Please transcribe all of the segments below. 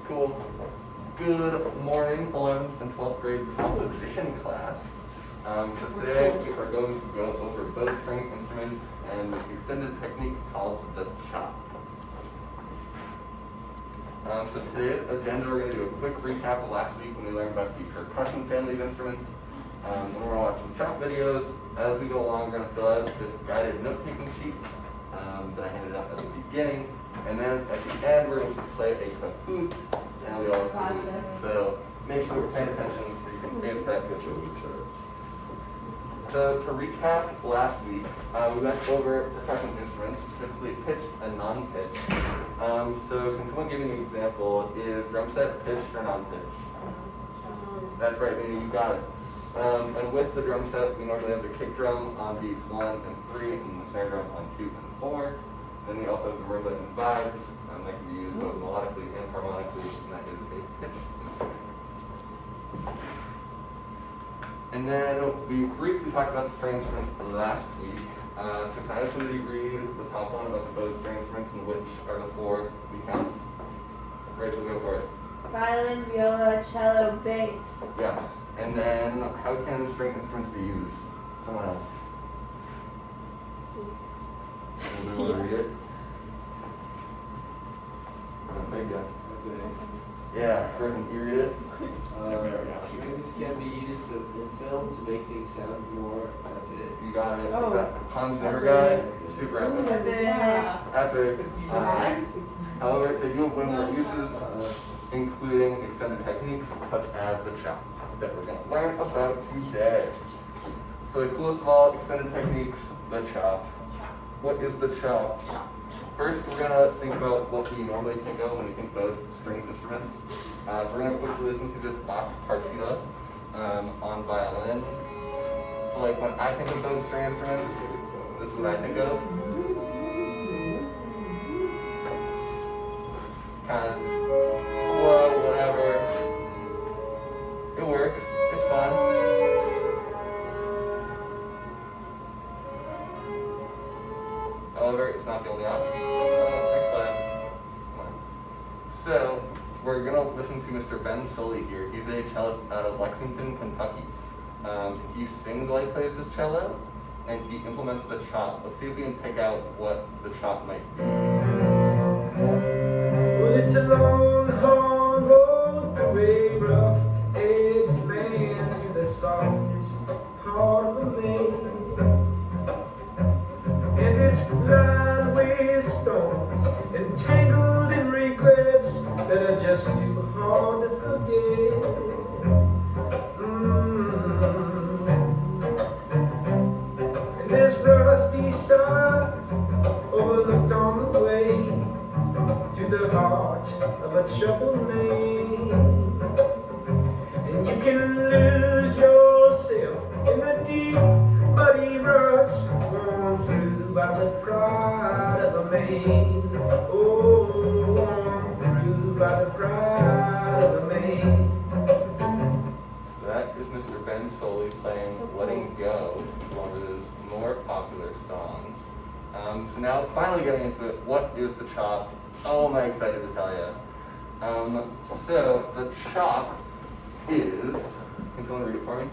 Cool. Good morning, 11th and 12th grade composition class. So today we are going to go over bow string instruments and this extended technique called the chop. So today's agenda, we're going to do a quick recap of last week when we learned about the percussion family of instruments. Then we're going to watch some chop videos. As we go along, we're going to fill out this guided note-taking sheet that I handed out at the beginning. And then at the end, we're going to play a Cahoots, and we all have to do it. So make sure we're paying attention so you can face that good with each other. So to recap last week, we went over percussion instruments, specifically pitched and non-pitched. So can someone give me an example? Is drum set pitched or non-pitched? That's right, Minnie, you got it. And with the drum set, we normally have the kick drum on beats 1 and 3, and the snare drum on 2 and 4. Then we also have the marimba and vibes that can be used both melodically and harmonically, and that is a pitched instrument. And then we briefly talked about the string instruments last week. So can I have somebody read the top one about the bowed string instruments and which are the 4 we count? Rachel, go for it. Violin, viola, cello, bass. Yes. And then how can string instruments be used? Someone else. Anybody want to read it? Yeah, Griffin, you read it? Strings can be used in film to make things sound more epic. You got it. Oh. That Hans Zimmer guy, super epic. Yeah. Epic. However, they do have way more uses, including extended techniques such as the chop that we're going to learn about today. So the coolest of all extended techniques, the chop. What is the chop? First, we're going to think about what we normally think of when we think about string instruments. So we're going to quickly listen to this Bach partita on violin. So like when I think of those string instruments, this is what I think of. Kind of slow, whatever. It works. It's fun. However, it's not the only option. Next slide. Come on. So, we're going to listen to Mr. Ben Sully here. He's a cellist out of Lexington, Kentucky. He sings while he plays his cello, and he implements the chop. Let's see if we can pick out what the chop might be. Well, it's a long, hard road through a rough-edged land to the softest part of a man. And it's lined with stones and tangled in regrets that are just too hard to forget. And there's rusty signs overlooked on the way to the heart of a troubled man. And you can lose yourself in the deep muddy ruts worn through by the pride of a man. Oh, worn through by the pride of a man. So that is Mr. Ben Sully playing Letting Go, one of his more popular songs. So now, finally getting into it, what is the chop? Oh, am I excited to tell you. So the chop is, can someone read it for me?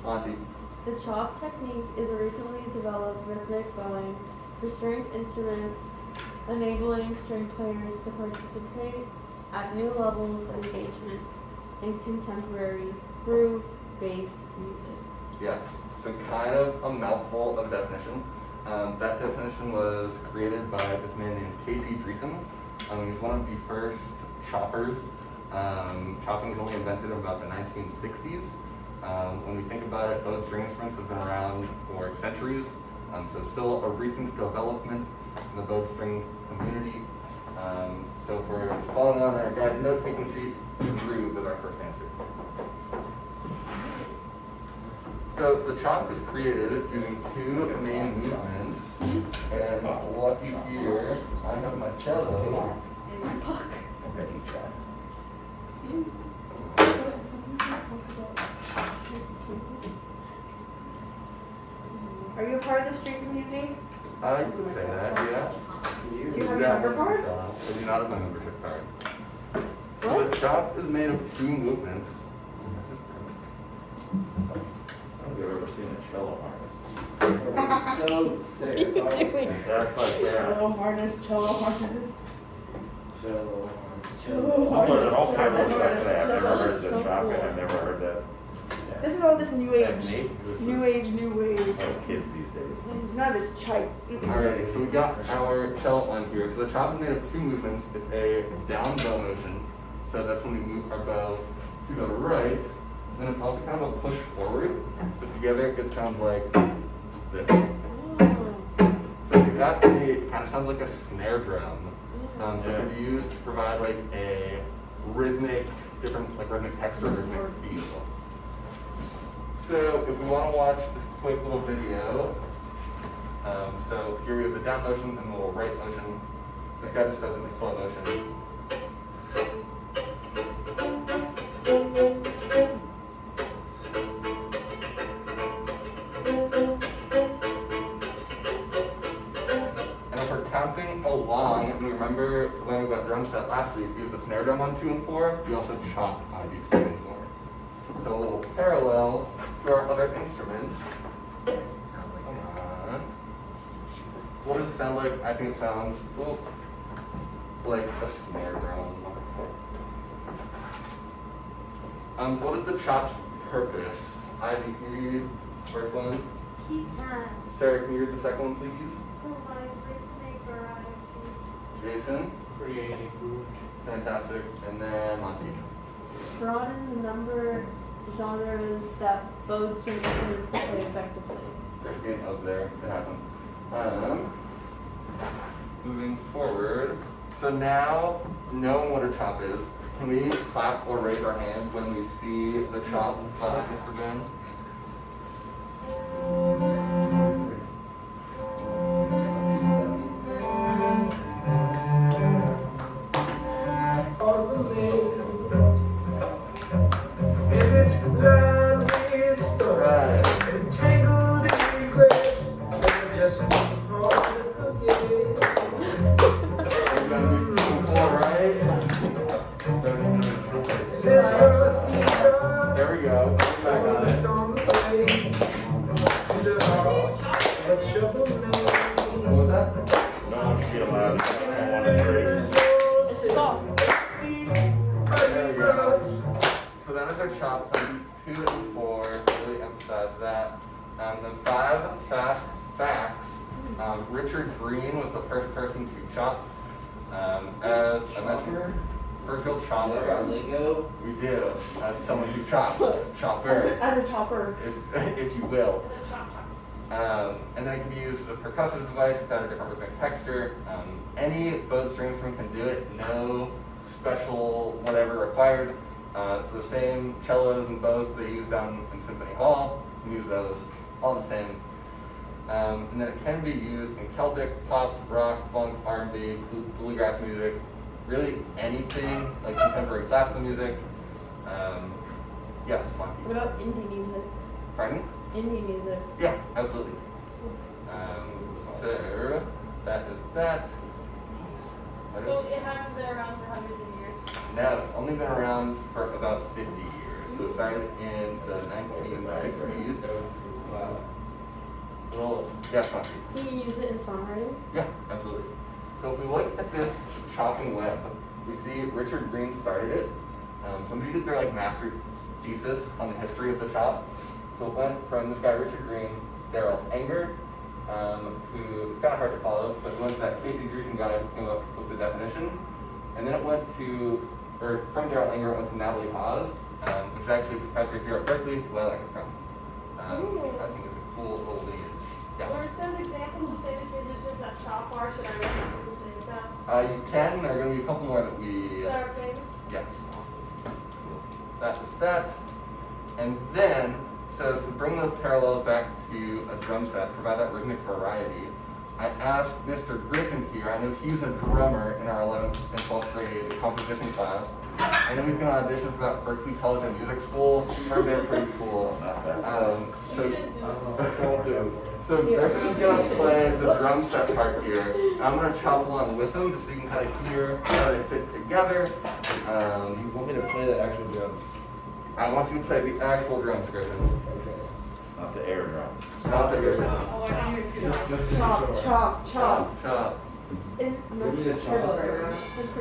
Monty. The chop technique is a recently developed rhythmic bowing for stringed instruments, enabling string players to participate at new levels of engagement in contemporary groove-based music. Yes, so kind of a mouthful of definition. That definition was created by this man named Casey Dreesen. He was one of the first choppers. Chopping was only invented in about the 1960s. When we think about it, those string instruments have been around for centuries. So still a recent development in the bowed string community. So if we're following on our guided note-taking sheet, groove is our first answer. So the chop is created using 2 main movements, and what you hear, I have my cello. Ready, chop. Are you a part of the string community? I would say that, yeah. Do you have a member card? I do not have my membership card. chop is made of 2 movements. I don't think I've ever seen a cello harness. So serious. That's like, yeah. Cello harness, cello harness. Cello. Cello I've learned all kinds of harness. stuff today. I've never heard the So chop, cool. and I've never heard that. This is all this new age. Technique. New age, new wave. Oh, kids these days. None of this chite. Alrighty, so we got our cello on here. So the chop is made of 2 movements. It's a down bow motion. So that's when we move our bow to the right. And it's also kind of a push forward. So together it sounds like this. Oh. So if you ask me, it kind of sounds like a snare drum. So Yeah. it can be used to provide like a rhythmic, different like rhythmic texture, rhythmic feel. So if we want to watch this quick little video, so here we have the down motion and the little right motion. This guy just does it in slow motion. And if we're counting along, and remember when we got drum set last week, we have the snare drum on 2 and 4, we also chop on beats 2 and 4. So a little parallel to our other instruments. So what does it sound like? I think it sounds like a snare drum. So what is the chop's purpose? Ivy, can you read the first one? Keep time. Sarah, can you read the second one, please? Provide rhythmic variety. Jason? Creating groove. Fantastic. And then Monty. Broaden the number of genres that bowed string instruments can play effectively. There's getting up there. It happens. Moving forward. So now, knowing what a chop is, can we clap or raise our hand when we see the chop on Mr. Ben? And it's lined with stars and tangled in regrets that are just too hard to forget. We're gonna be 2 and 4, right? This So, rusty sun there we go. Back on it. on the way to the heart of trouble What was that? No one should be allowed to have 1 and 3. It's stop. So that is our chop on beats 2 and 4. Really emphasize that. Then 5 fast facts. Richard Green was the first person to chop. As I mentioned, first real Our chopper. lingo. We do. As someone who chops, chopper, As a chopper. if you will. And then it can be used as a percussive device to add a different rhythmic texture. Any bowed string instrument can do it. No special whatever required. It's the same cellos and bows they use down in Symphony Hall. You can use those, all the same. And then it can be used in Celtic, pop, rock, funk, R&B, bluegrass music, really anything like contemporary classical music. Yeah, it's funky. What about indie music? Pardon? Indie music. Yeah, absolutely. So that is that. So it hasn't been around for hundreds of years. No, it's only been around for about 50 years. So it started in the 1960s. Wow. Well, yeah, funky. Can you use it in songwriting? Yeah, absolutely. So if we look at this chopping web, we see Richard Green started it. Somebody did their like master thesis on the history of the chop. So it went from this guy Richard Green, Daryl Anger, who is kind of hard to follow, but it went to that Casey Dreesen guy who came up with the definition. And then it went to, or from Daryl Anger, it went to Natalie Haas, which is actually a professor here at Berkeley, who I like it from. Which I think is a cool little lineage. Yeah. Where it says examples of famous musicians that chop are, should I write down people's names down? You can, there are going to be a couple more that we, That are famous? yeah. That is that. And then, so to bring those parallels back to a drum set, provide that rhythmic variety, I asked Mr. Griffin here, I know he's a drummer in our 11th and 12th grade composition class. I know he's going to audition for that Berkeley College of Music School. Heard they're pretty cool. So Griffin's going to play the drum set part here. I'm going to chop along with him just so you can kind of hear how they fit together. You want me to play the actual drums? I want you to play the actual drums, Griffin. Okay. Not the air drum. Not the Griffin. Oh, I thought you were gonna. Chop, chop, chop. Chop, chop. Is We need a chop.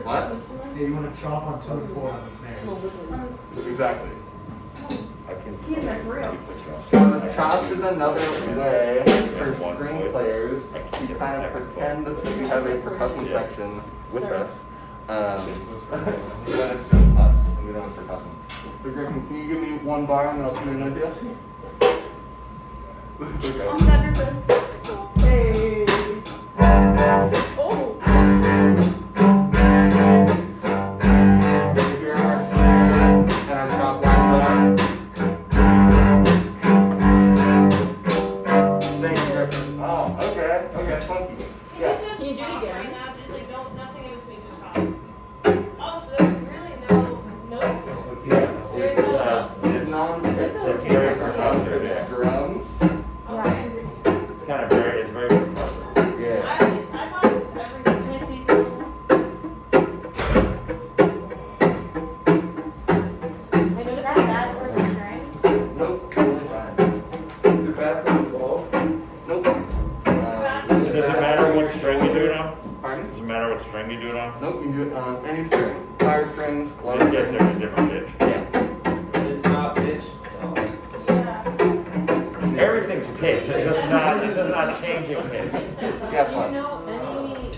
What? Yeah, you want to chop on 2 and 4 on the snare. Exactly. I can. He's there for real. So chop is another way for One string foot. players I to can't get kind the of second pretend foot. that we have a percussion Yeah. section with us. When it's just us and we don't have percussion. So Griffin, can you give me one bar and then I'll tune in with you? Okay. I'm nervous. Hey. Oh! Here our snare and our chop lines are. Thank you, Griffin. Oh, okay, funky. Yeah. Can Can you do it chop again? right now? Just like don't, nothing in between, just chop. Oh, so there's really no notes. It's non-pitched, very non-pitched drums. Okay. It's kind of very, it's very compressive. Yeah. I thought it was everything. Can I see the I noticed that bad for the strings. Nope, totally fine. Is it bad for the ball? Nope. Does it matter what string you do it on? Pardon? Does it matter what string you do it on? Nope, you can do it on any string. Higher strings, You lower just get strings. different pitch. Yeah. It's not pitched. Yeah. Everything's pitch, it's just not changing pitch. Guess Do what? you know any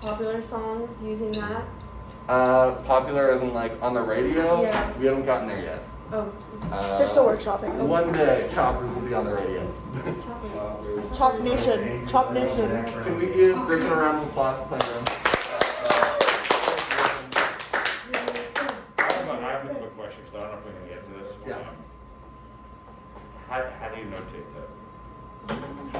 popular songs using that? Popular as in like on the radio? Yeah. We haven't gotten there yet. Oh, They're still workshopping. One day, choppers will be on the radio. Chop Nation. Chop Nation. Can we give Griffin a round of applause for playing drums? I have a quick question, because I don't know if we can get to this. Yeah. How do you notate that?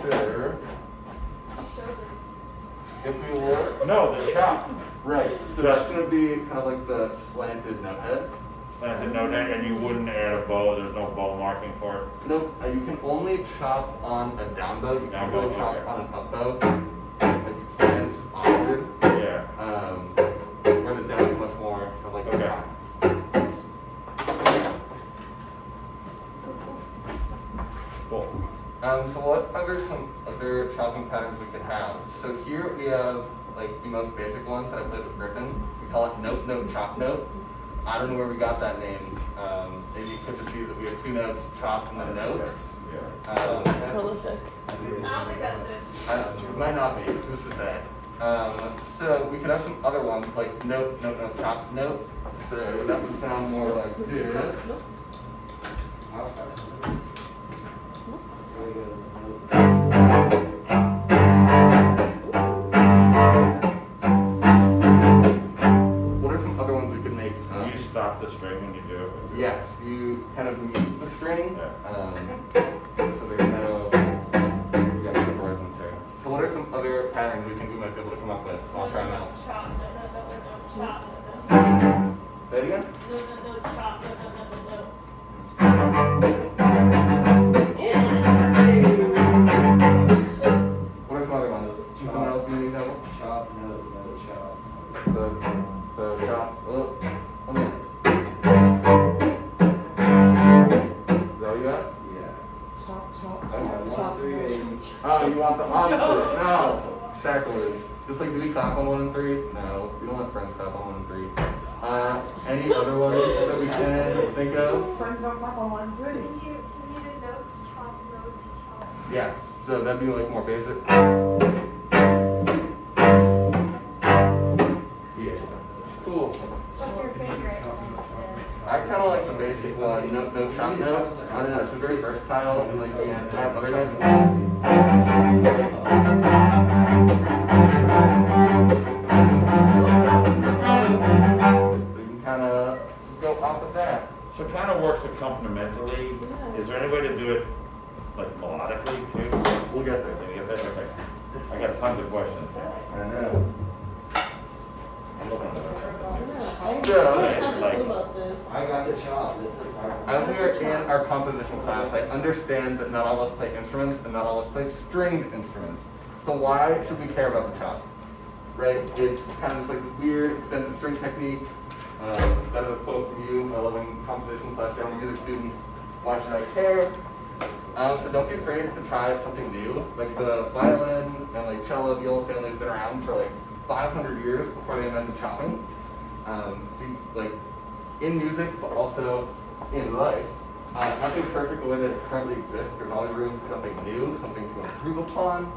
So, You showed us. if we look, No, the chop. right, so that's gonna be kind of like the slanted note head. Slanted note head, and you wouldn't add a bow, there's no bow marking for it? Nope, you can only chop on a down bow, you Down can't really bow, chop okay. on an up bow. If you can, it's just awkward. Yeah. Where the down is much more kind of like Okay. a Cool. So what are some other chopping patterns we could have? So here we have like the most basic one that I played with Griffin. We call it note, note, chop, note. I don't know where we got that name. Maybe it could just be that we have two notes, chopped, and then note. Yeah. Prolific. I don't think that's it. It might not be, who's to say? So we could have some other ones like note, note, note, chop, note. So that would sound more like this. What are some other ones we could make? Do you stop the string when you do it? Yes, you kind of mute the string. Yeah. So there's no, we got no resonance there. So what are some other patterns we might be able to come up with? I'll try them out. Chop, no, no, no, no, no, chop, no, no. Say it again? No, no, no, chop, no, no, no, no, no. What are some other ones? Can someone else give me an example? Chop, no, chop. So chop, oh, come in. Is that what you got? Yeah. Chop, chop, Okay. chop. 1, 3, 8. Oh, you want the opposite? No. Sacrilege. Just like, do we clap on 1 and 3? No. We don't let friends clap on 1 and 3. Any other ones that we can think of? Friends don't clap on 1, 3. Can you do notes, chop, Yes. So that'd be like more basic. Yeah. Cool. What's your favorite? I kind of like the basic one, note, note, chop, note. I don't know, it's very versatile and like you can have other notes. So you can kind of go off of that. So it kind of works accompanimentally. Is there any way to do it like melodically too? We'll get there. Can you get that? Okay. I got tons of questions. I know. I'm looking at that. So, like- about this. I got the chop. This is as we are in our composition class, I understand that not all of us play instruments and not all of us play stringed instruments. So why should we care about the chop? right? It's kind of just like this weird extended string technique. That is a quote from you, my loving composition / general music students. Why should I care? So don't be afraid to try something new. Like the violin and like cello, viola family has been around for like 500 years before they invented chopping. See, like in music, but also in life. Nothing's perfect the way that it currently exists. There's always room for something new, something to improve upon.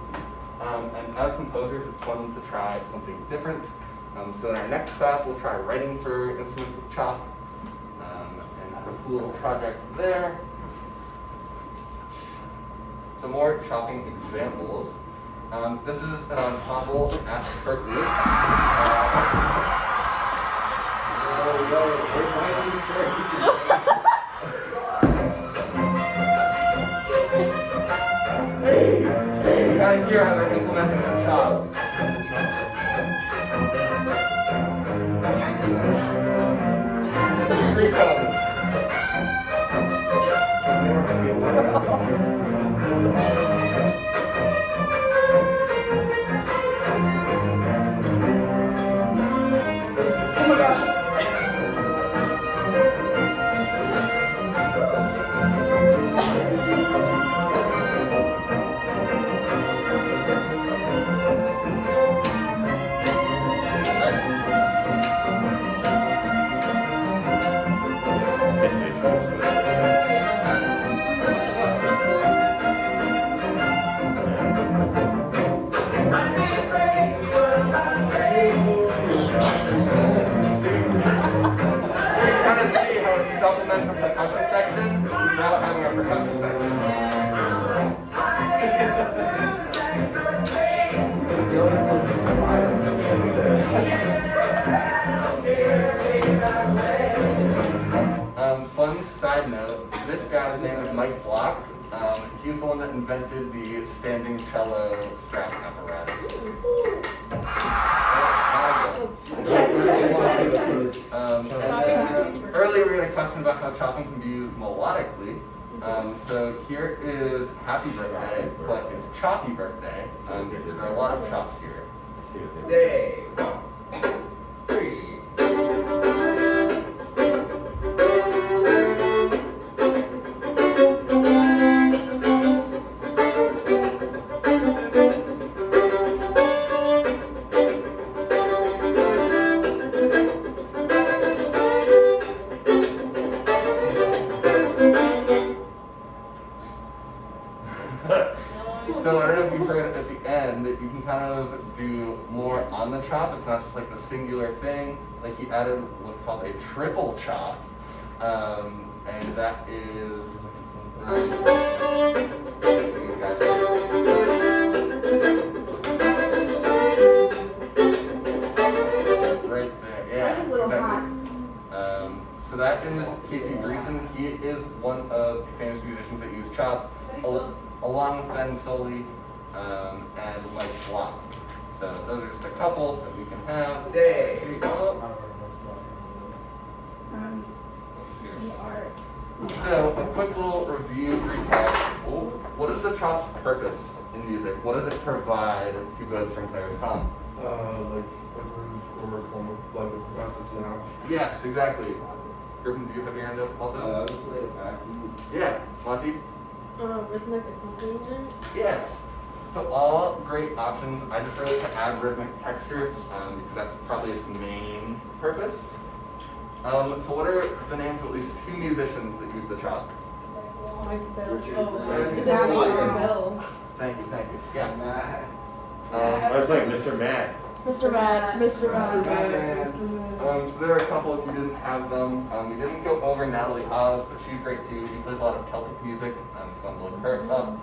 And as composers, it's fun to try something different. So in our next class, we'll try writing for instruments with chop, and have a cool little project there. Some more chopping examples. This is an ensemble at Berkeley. You kind of hear how they're implementing the chop. Three tones. Oh my gosh. Supplements a percussion section without having a percussion section. Fun side note, this guy's name is Mike Block. He's the one that invented the standing cello strap apparatus. And then earlier we had a question about how chopping can be used melodically. So here is Happy Birthday, but it's Choppy Birthday, because there are a lot of chops here. Day 1, 2, 3. So I don't know if you heard at the end that you can kind of do more on the chop. It's not just like the singular thing. Like he added what's called a triple chop, and that is right there. Yeah, That is a little exactly. So that is Casey Dreesen. He is one of the famous musicians that use chop, along with Ben Soley and Mike Block. So those are just a couple that we can have. Day. Here you go. So a quick little review recap. What is the chop's purpose in music? What does it provide to good string players? Tom? Like or form of like aggressive sound. Yes, exactly. Griffin, do you have your hand up also? Just lay it back. Yeah. Monty? Rhythmic accompaniment. Yeah. So all great options. I prefer to add rhythmic texture because that's probably its main purpose. So what are the names of at least 2 musicians that use the chop? Mike Bell. Richard Bell. Thank you. Yeah. Matt. I was like Mr. Matt. Mr. Mad. Mr. Mad. So there are a couple if you didn't have them. We didn't go over Natalie Oz, but she's great too. She plays a lot of Celtic music. It's fun to look her up.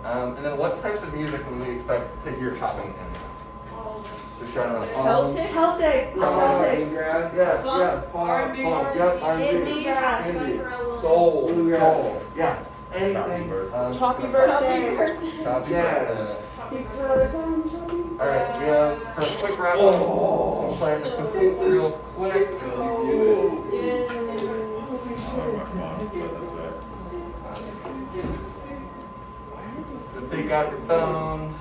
And then what types of music would we expect to hear chopping in? Just shout out. Celtic? Celtic. Celtics. Yes. R&B. Funk, yep, R&B. Indie. Yes. Indie. Soul. Yeah. Anything. Choppy birthday. Choppy Yes. Because I'm choppy. Alright, we have for a quick wrap up, we'll play the Kahoot real quick. So take out your phones.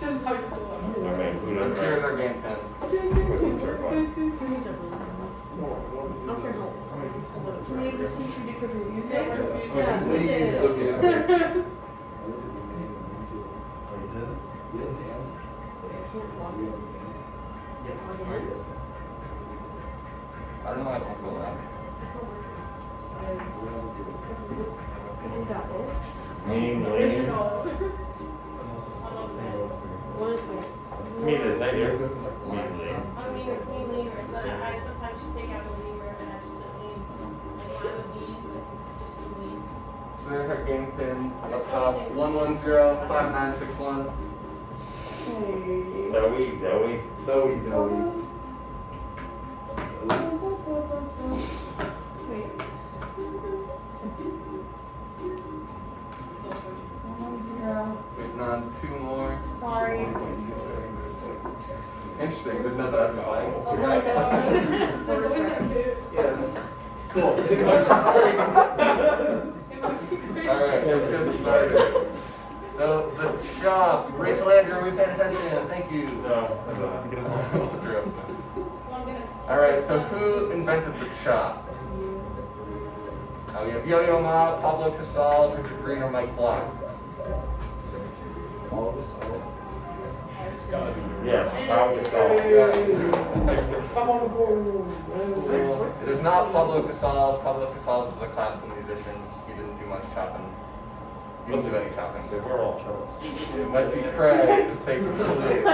mean, who Here's doesn't? our game pen. Cookies are fun. Okay, no. Can we have the secret because we're using Yeah, it? please look at it. I don't know why I don't go that. You got this. Mean, lean. One, Mean is that your? Mean, lean. I mean, clean lever, but I sometimes just take out the lever and accidentally, like, I'm a lead, but it's just a lead. So there's our game pin up top, 110-5961. Doughy. Doughy. Wait. Waiting on two more. Sorry. Interesting, this is not that I'm buying. Oh my god. Yeah. Cool. Alright, let's get started. So, the chop. Rachel Andrew, are we paying attention? Thank you. No. That's true. Well, I'm gonna. Alright, so who invented the chop? We have Yo-Yo Ma, Pablo Casals, Richard Green, or Mike Block. Yes, Pablo Casals. It is not Pablo Casals. Pablo Casals was a classical musician. He didn't do much chopping. He didn't do any chopping. They were all cellos. It might be Craig. Just take the lead.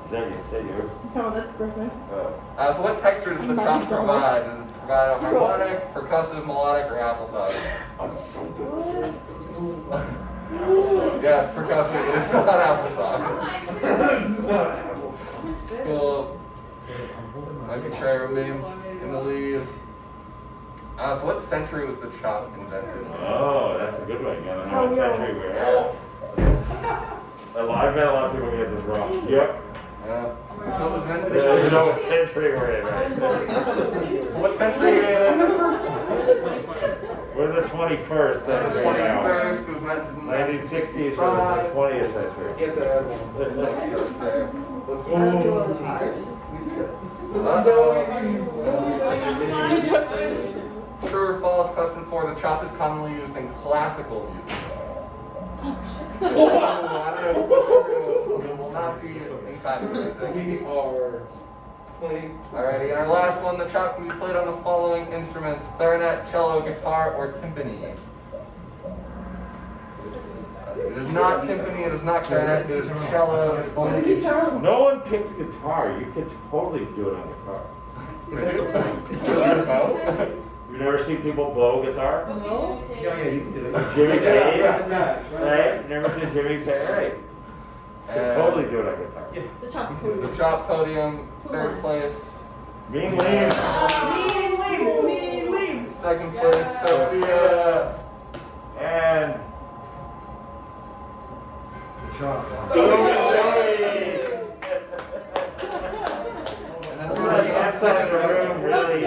Is that you? No, that's Griffin. Oh. So what texture does the chop provide? Does it provide a harmonic, percussive, melodic, or applesauce? Yes, percussive. It is not applesauce. Cool. Might be Craig remains in the lead. So what century was the chop invented? Oh, that's a good one. You gotta know Oh, what yeah. century we're at. I've bet a lot of people get this wrong. Yep. So it was invented You in know what century we're in, right? what century? We're in the 21st century now. 21st. It was invented in 1960s was the 20th century. Get that. Let's go. True or false? Question 4. The chop is commonly used in classical music. I don't know. What's true? It will not be in classical music. Alrighty, and our last one, the chop can be played on the following instruments: clarinet, cello, guitar, or timpani. It is not timpani, it is not clarinet, it is cello, it's only No one picked guitar. You could totally do it on guitar. That's the point. You've never seen people blow guitar? No. Yeah, you can do it. Jimmy Page? Yeah. Right? Never seen Jimmy Page? Right. You could totally do it on guitar. The chop The chop podium, third place. Mean Lean. Second place, Sophia. And Chop. And then Everybody outside of the room really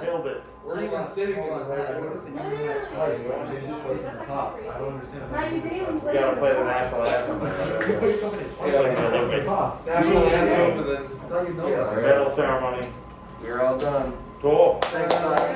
killed it. We're even sitting in the right. I noticed that you did that twice. But I didn't place at the top. I don't understand. Now you didn't even We place gotta it. play the national anthem. You put something twice. Yeah, Like that's the top. National anthem, and then I thought you'd know that. Medal ceremony. we're all done. Cool. Thanks, guys.